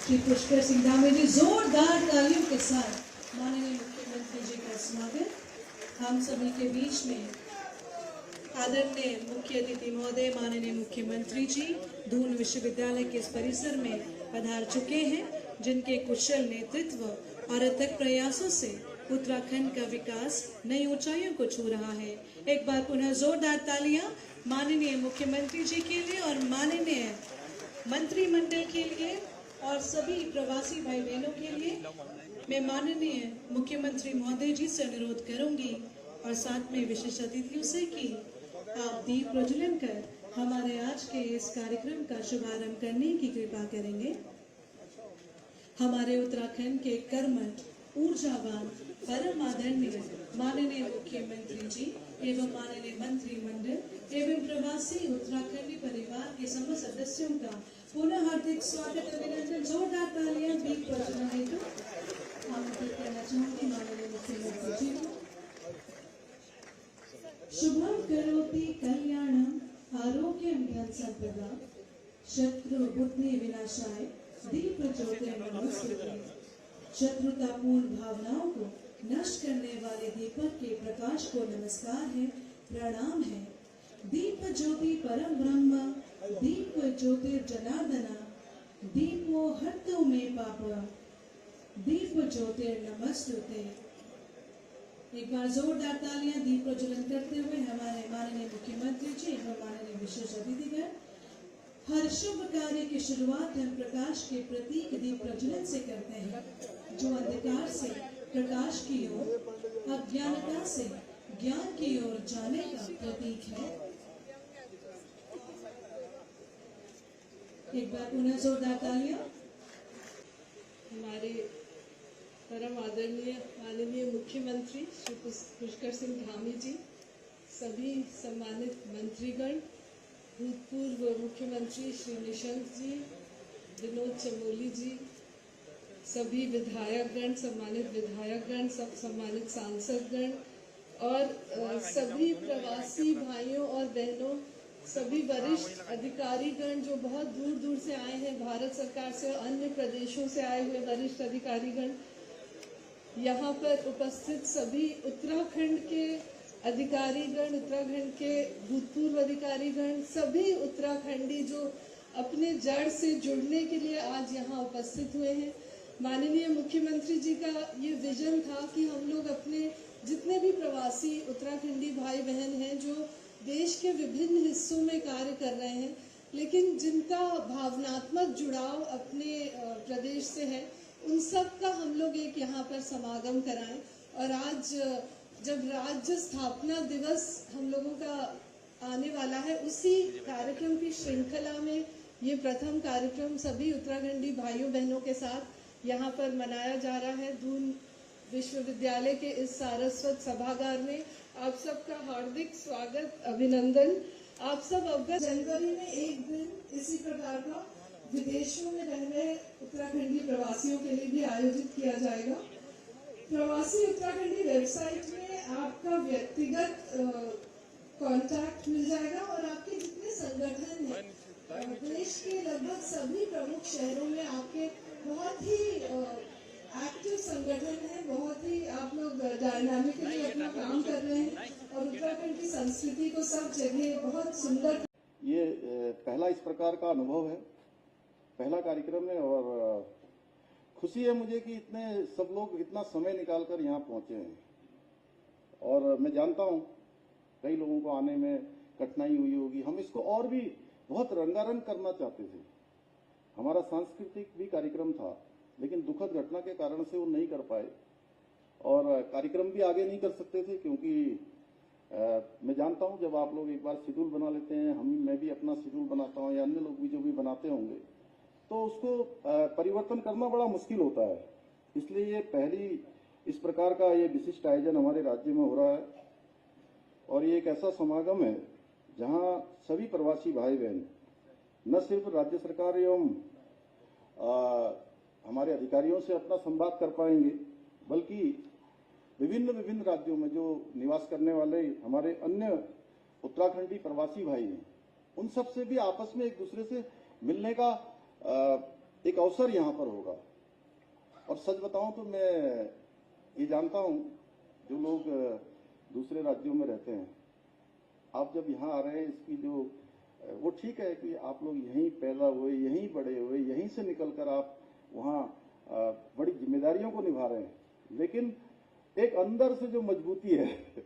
श्री पुष्कर सिंह धामी जी, जोरदार तालियों के साथ माननीय मुख्यमंत्री जी का स्वागत। हम सभी के बीच में आदरणीय मुख्य अतिथि महोदय माननीय मुख्यमंत्री जी दून विश्वविद्यालय के इस परिसर में पधार चुके हैं, जिनके कुशल नेतृत्व और अथक प्रयासों से उत्तराखंड का विकास नई ऊंचाइयों को छू रहा है। एक बार पुनः जोरदार तालियां माननीय मुख्यमंत्री जी के लिए और माननीय मंत्रिमंडल के लिए और सभी प्रवासी भाई बहनों के लिए। मैं माननीय मुख्यमंत्री महोदय जी से अनुरोध करूंगी और साथ में विशेष अतिथियों से कि आप दीप प्रज्वलन कर हमारे आज के इस कार्यक्रम का शुभारंभ करने की कृपा करेंगे। हमारे उत्तराखंड के कर्मठ, ऊर्जावान, परम आदरणीय माननीय मुख्यमंत्री जी एवं माननीय मंत्रिमंडल एवं प्रवासी उत्तराखंडी परिवार के समस्त सदस्यों का पुनः हार्दिक स्वागत, अभिनंदन। जोरदार तालियां दीप प्रज्वलन हेतु हम कहना चाहूंगी माननीय मुख्यमंत्री जी को। शुभम करोति कल्याणम आरोग्यम धनसंपदा शत्रु बुद्धि विनाशाय दीप ज्योतिर्नमोस्तुते। शत्रुतापूर्ण भावनाओं को नष्ट करने वाले दीपक के प्रकाश को नमस्कार है, प्रणाम है। दीप ज्योति परम ब्रह्म, दीप ज्योतिर्जनार्दना, दीपो हर्तो मे पापा, दीप ज्योतिर्नमोस्तुते। एक बार जोरदार तालियां दीप प्रज्वलन करते हुए हमारे माननीय मुख्यमंत्री जी एवं माननीय विशेष अतिथिगण। हर शुभ कार्य की शुरुआत हम प्रकाश के प्रतीक दीप प्रज्वलन से करते हैं, जो अंधकार से प्रकाश की ओर, अज्ञानता से ज्ञान की ओर जाने का प्रतीक है। एक बार पुनः जोरदार तालियां। हमारे परम आदरणीय माननीय मुख्यमंत्री श्री पुष्कर सिंह धामी जी, सभी सम्मानित मंत्रीगण, भूतपूर्व मुख्यमंत्री श्री निशंक जी, विनोद चमोली जी, सभी विधायकगण, सम्मानित विधायकगण, सब सम्मानित सांसदगण और सभी प्रवासी भाइयों और बहनों, सभी वरिष्ठ अधिकारीगण जो बहुत दूर दूर से आए हैं, भारत सरकार से और अन्य प्रदेशों से आए हुए वरिष्ठ अधिकारीगण, यहाँ पर उपस्थित सभी उत्तराखंड के अधिकारीगण, उत्तराखंड के भूतपूर्व अधिकारीगण, सभी उत्तराखंडी जो अपने जड़ से जुड़ने के लिए आज यहाँ उपस्थित हुए हैं। माननीय मुख्यमंत्री जी का ये विजन था कि हम लोग अपने जितने भी प्रवासी उत्तराखंडी भाई बहन हैं जो देश के विभिन्न हिस्सों में कार्य कर रहे हैं, लेकिन जिनका भावनात्मक जुड़ाव अपने प्रदेश से है, उन सब का हम लोग एक यहाँ पर समागम कराएं। और आज जब राज्य स्थापना दिवस हम लोगों का आने वाला है, उसी कार्यक्रम की श्रृंखला में ये प्रथम कार्यक्रम सभी उत्तराखंडी भाइयों बहनों के साथ यहाँ पर मनाया जा रहा है। दून विश्वविद्यालय के इस सारस्वत सभागार में आप सबका हार्दिक स्वागत, अभिनंदन। आप सब अवगत, जनवरी में एक दिन इसी प्रकार का विदेशों में रह रहे उत्तराखंडी प्रवासियों के लिए भी आयोजित किया जाएगा। प्रवासी उत्तराखंडी वेबसाइट में आपका व्यक्तिगत कांटेक्ट मिल जाएगा और आपके जितने संगठन हैं, देश के लगभग सभी प्रमुख शहरों में आपके बहुत ही एक्टिव संगठन है, बहुत ही आप लोग डायनामिकली अपना काम कर रहे हैं और उत्तराखंड की संस्कृति को सब जगह बहुत सुंदर। ये पहला इस प्रकार का अनुभव है, पहला कार्यक्रम है और खुशी है मुझे कि इतने सब लोग इतना समय निकालकर यहाँ पहुंचे हैं। और मैं जानता हूँ कई लोगों को आने में कठिनाई हुई होगी। हम इसको और भी बहुत रंगारंग करना चाहते थे। हमारा सांस्कृतिक भी कार्यक्रम था, लेकिन दुखद घटना के कारण से वो नहीं कर पाए और कार्यक्रम भी आगे नहीं कर सकते थे, क्योंकि मैं जानता हूं जब आप लोग एक बार शेड्यूल बना लेते हैं, मैं भी अपना शेड्यूल बनाता हूं या अन्य लोग भी जो भी बनाते होंगे, तो उसको परिवर्तन करना बड़ा मुश्किल होता है। इसलिए ये पहली इस प्रकार का ये विशिष्ट आयोजन हमारे राज्य में हो रहा है और ये एक ऐसा समागम है जहां सभी प्रवासी भाई बहन न सिर्फ राज्य सरकार एवं हमारे अधिकारियों से अपना संवाद कर पाएंगे, बल्कि विभिन्न राज्यों में जो निवास करने वाले हमारे अन्य उत्तराखंडी प्रवासी भाई हैं, उन सब से भी आपस में एक दूसरे से मिलने का एक अवसर यहाँ पर होगा। और सच बताऊं तो मैं ये जानता हूं, जो लोग दूसरे राज्यों में रहते हैं, आप जब यहाँ आ रहे हैं, इसकी जो वो ठीक है कि आप लोग यहीं पैदा हुए, यहीं बड़े हुए, यहीं से निकलकर आप वहाँ बड़ी जिम्मेदारियों को निभा रहे हैं, लेकिन एक अंदर से जो मजबूती है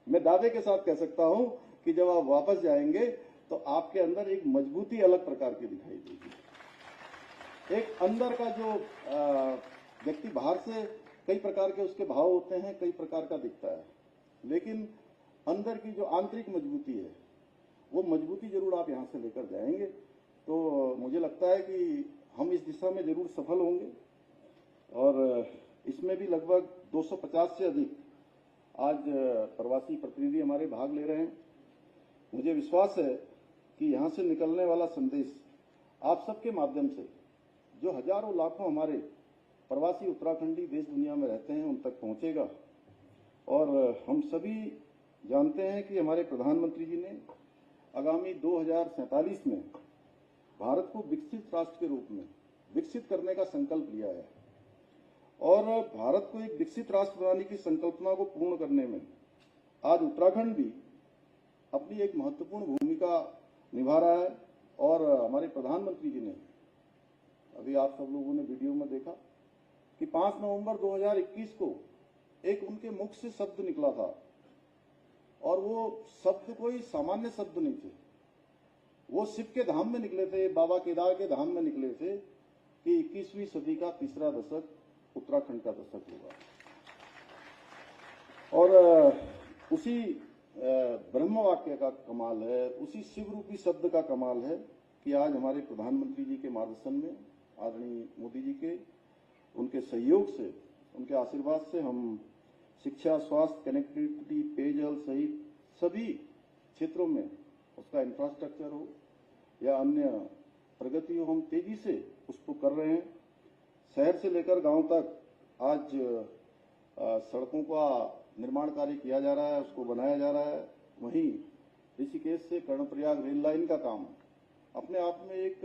मैं दावे के साथ कह सकता हूं कि जब आप वापस जाएंगे तो आपके अंदर एक मजबूती अलग प्रकार की दिखाई देगी। एक अंदर का जो व्यक्ति बाहर से कई प्रकार के उसके भाव होते हैं, कई प्रकार का दिखता है, लेकिन अंदर की जो आंतरिक मजबूती है, वो मजबूती जरूर आप यहां से लेकर जाएंगे। तो मुझे लगता है कि हम इस दिशा में जरूर सफल होंगे। और इसमें भी लगभग 250 से अधिक आज प्रवासी प्रतिनिधि हमारे भाग ले रहे हैं। मुझे विश्वास है कि यहां से निकलने वाला संदेश आप सबके माध्यम से जो हजारों लाखों हमारे प्रवासी उत्तराखंडी देश दुनिया में रहते हैं उन तक पहुंचेगा। और हम सभी जानते हैं कि हमारे प्रधानमंत्री जी ने आगामी 2047 में भारत को विकसित राष्ट्र के रूप में विकसित करने का संकल्प लिया है। और भारत को एक विकसित राष्ट्र बनाने की संकल्पना को पूर्ण करने में आज उत्तराखंड भी अपनी एक महत्वपूर्ण भूमिका निभा रहा है। और हमारे प्रधानमंत्री जी ने, अभी आप सब लोगों ने वीडियो में देखा कि 5 नवंबर 2021 को एक उनके मुख से शब्द निकला था, और वो शब्द कोई सामान्य शब्द नहीं थे, वो शिव के धाम में निकले थे, बाबा केदार के धाम में निकले थे कि 21वीं सदी का तीसरा दशक उत्तराखंड का दशक होगा। और उसी ब्रह्म वाक्य का कमाल है, उसी शिव रूपी शब्द का कमाल है कि आज हमारे प्रधानमंत्री जी के मार्गदर्शन में, आदरणीय मोदी जी के उनके सहयोग से, उनके आशीर्वाद से हम शिक्षा, स्वास्थ्य, कनेक्टिविटी, पेयजल सहित सभी क्षेत्रों में उसका इंफ्रास्ट्रक्चर हो या अन्य प्रगति हो, हम तेजी से उसको कर रहे हैं। शहर से लेकर गांव तक आज सड़कों का निर्माण कार्य किया जा रहा है, उसको बनाया जा रहा है। वहीं ऋषिकेश से कर्णप्रयाग रेल लाइन का काम अपने आप में एक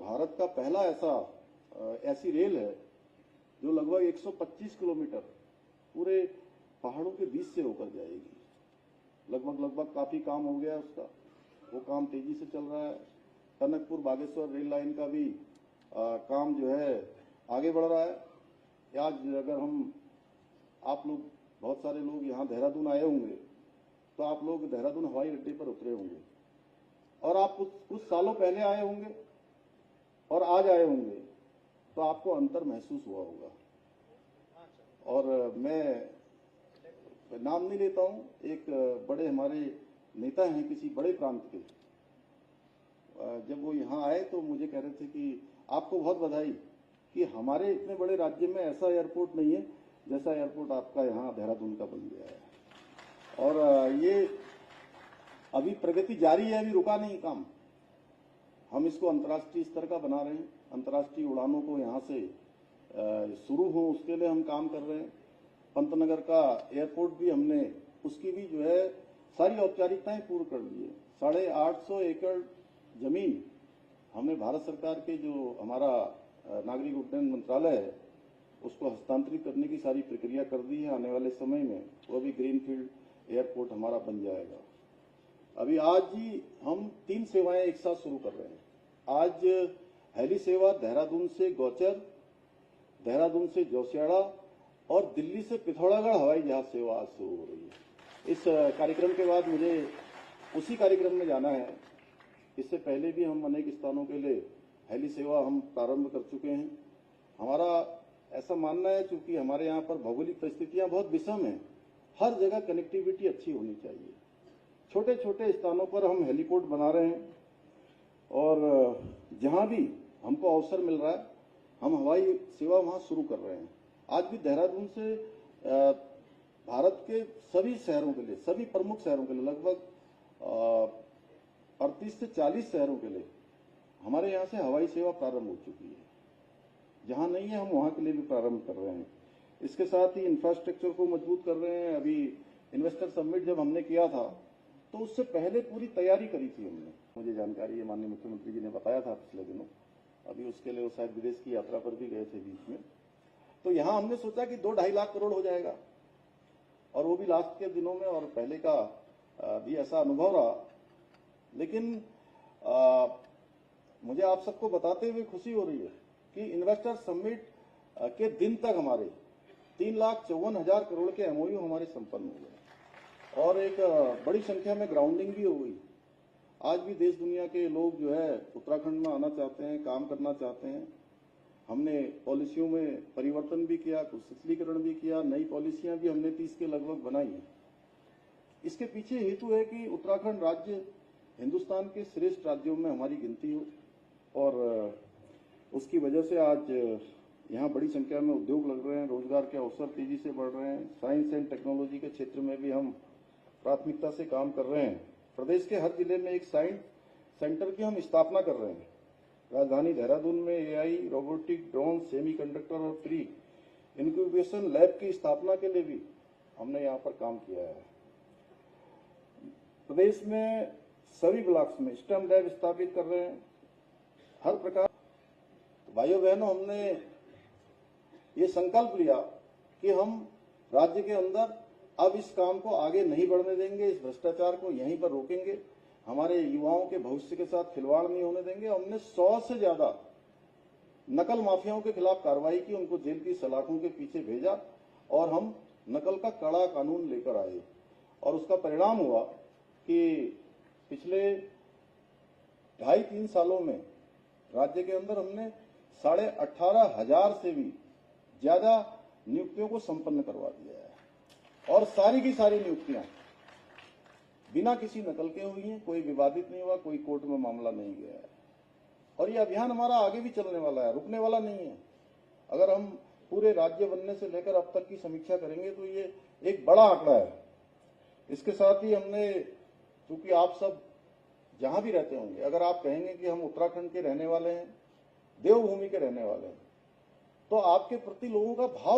भारत का पहला ऐसी रेल है जो लगभग 125 किलोमीटर पूरे पहाड़ों के बीच से होकर जाएगी। लगभग काफी काम हो गया उसका, वो काम तेजी से चल रहा है। टनकपुर बागेश्वर रेल लाइन का भी काम जो है आगे बढ़ रहा है। आज अगर आप लोग, बहुत सारे लोग यहाँ देहरादून आए होंगे, तो आप लोग देहरादून हवाई अड्डे पर उतरे होंगे, और आप कुछ सालों पहले आए होंगे और आज आए होंगे, तो आपको अंतर महसूस हुआ होगा। और मैं नाम नहीं लेता हूं, एक बड़े हमारे नेता हैं किसी बड़े प्रांत के, जब वो यहाँ आए तो मुझे कह रहे थे कि आपको बहुत बधाई कि हमारे इतने बड़े राज्य में ऐसा एयरपोर्ट नहीं है जैसा एयरपोर्ट आपका यहाँ देहरादून का बन गया है। और ये अभी प्रगति जारी है, अभी रुका नहीं काम। हम इसको अंतर्राष्ट्रीय स्तर का बना रहे हैं, अंतर्राष्ट्रीय उड़ानों को यहाँ से शुरू हो उसके लिए हम काम कर रहे हैं। पंतनगर का एयरपोर्ट भी हमने, उसकी भी जो है सारी औपचारिकताएं पूर्ण कर ली है। 850 एकड़ जमीन हमने भारत सरकार के जो हमारा नागरिक उड्डयन मंत्रालय है उसको हस्तांतरित करने की सारी प्रक्रिया कर दी है। आने वाले समय में वो भी ग्रीनफील्ड एयरपोर्ट हमारा बन जाएगा। अभी आज ही हम 3 सेवाएं एक साथ शुरू कर रहे हैं। आज हेली सेवा देहरादून से गौचर, देहरादून से जोशियाड़ा और दिल्ली से पिथौरागढ़ हवाई जहाज सेवा आज शुरू हो रही है। इस कार्यक्रम के बाद मुझे उसी कार्यक्रम में जाना है। इससे पहले भी हम अनेक स्थानों के लिए हेली सेवा हम प्रारंभ कर चुके हैं। हमारा ऐसा मानना है, चूंकि हमारे यहाँ पर भौगोलिक परिस्थितियां बहुत विषम हैं, हर जगह कनेक्टिविटी अच्छी होनी चाहिए। छोटे छोटे स्थानों पर हम हेलीपोर्ट बना रहे हैं, और जहां भी हमको अवसर मिल रहा है हम हवाई सेवा वहां शुरू कर रहे हैं। आज भी देहरादून से भारत के सभी शहरों के लिए, सभी प्रमुख शहरों के लिए, लगभग 38 से 40 शहरों के लिए हमारे यहाँ से हवाई सेवा प्रारंभ हो चुकी है। जहां नहीं है हम वहां के लिए भी प्रारंभ कर रहे हैं। इसके साथ ही इंफ्रास्ट्रक्चर को मजबूत कर रहे हैं। अभी इन्वेस्टर समिट जब हमने किया था तो उससे पहले पूरी तैयारी करी थी हमने, मुझे जानकारी है, माननीय मुख्यमंत्री जी ने बताया था पिछले दिनों। अभी उसके लिए वो शायद विदेश की यात्रा पर भी गए थे बीच में। तो यहाँ हमने सोचा कि 2-2.5 लाख करोड़ हो जाएगा, और वो भी लास्ट के दिनों में, और पहले का भी ऐसा अनुभव रहा। लेकिन मुझे आप सबको बताते हुए खुशी हो रही है कि इन्वेस्टर समिट के दिन तक हमारे 3,54,000 करोड़ के एमओयू हमारे संपन्न हो गए, और एक बड़ी संख्या में ग्राउंडिंग भी हो गई। आज भी देश दुनिया के लोग जो है उत्तराखंड में आना चाहते हैं, काम करना चाहते हैं। हमने पॉलिसियों में परिवर्तन भी किया, कुछ शिथिलीकरण भी किया, नई पॉलिसियां भी हमने 30 के लगभग बनाई है। इसके पीछे हेतु है कि उत्तराखंड राज्य हिंदुस्तान के श्रेष्ठ राज्यों में हमारी गिनती हो, और उसकी वजह से आज यहाँ बड़ी संख्या में उद्योग लग रहे हैं, रोजगार के अवसर तेजी से बढ़ रहे हैं। साइंस एंड टेक्नोलॉजी के क्षेत्र में भी हम प्राथमिकता से काम कर रहे हैं। प्रदेश के हर जिले में एक साइंस सेंटर की हम स्थापना कर रहे हैं। राजधानी देहरादून में एआई, रोबोटिक, ड्रोन, सेमीकंडक्टर और प्री इंक्यूबेशन लैब की स्थापना के लिए भी हमने यहाँ पर काम किया है। प्रदेश में सभी ब्लॉक्स में स्टेम लैब स्थापित कर रहे हैं। हर प्रकार भाइयों बहनों, हमने ये संकल्प लिया कि हम राज्य के अंदर अब इस काम को आगे नहीं बढ़ने देंगे, इस भ्रष्टाचार को यहीं पर रोकेंगे, हमारे युवाओं के भविष्य के साथ खिलवाड़ नहीं होने देंगे। हमने 100 से ज्यादा नकल माफियाओं के खिलाफ कार्रवाई की, उनको जेल की सलाखों के पीछे भेजा, और हम नकल का कड़ा कानून लेकर आए, और उसका परिणाम हुआ कि पिछले 2.5-3 सालों में राज्य के अंदर हमने 18,500 से भी ज्यादा नियुक्तियों को संपन्न करवा दिया है, और सारी की सारी नियुक्तियां बिना किसी नकल के हुई हैं। कोई विवादित नहीं हुआ, कोई कोर्ट में मामला नहीं गया है, और ये अभियान हमारा आगे भी चलने वाला है, रुकने वाला नहीं है। अगर हम पूरे राज्य बनने से लेकर अब तक की समीक्षा करेंगे तो ये एक बड़ा आंकड़ा है। इसके साथ ही हमने, क्योंकि आप सब जहां भी रहते होंगे, अगर आप कहेंगे कि हम उत्तराखंड के रहने वाले हैं, देवभूमि के रहने वाले हैं, तो आपके प्रति लोगों का भाव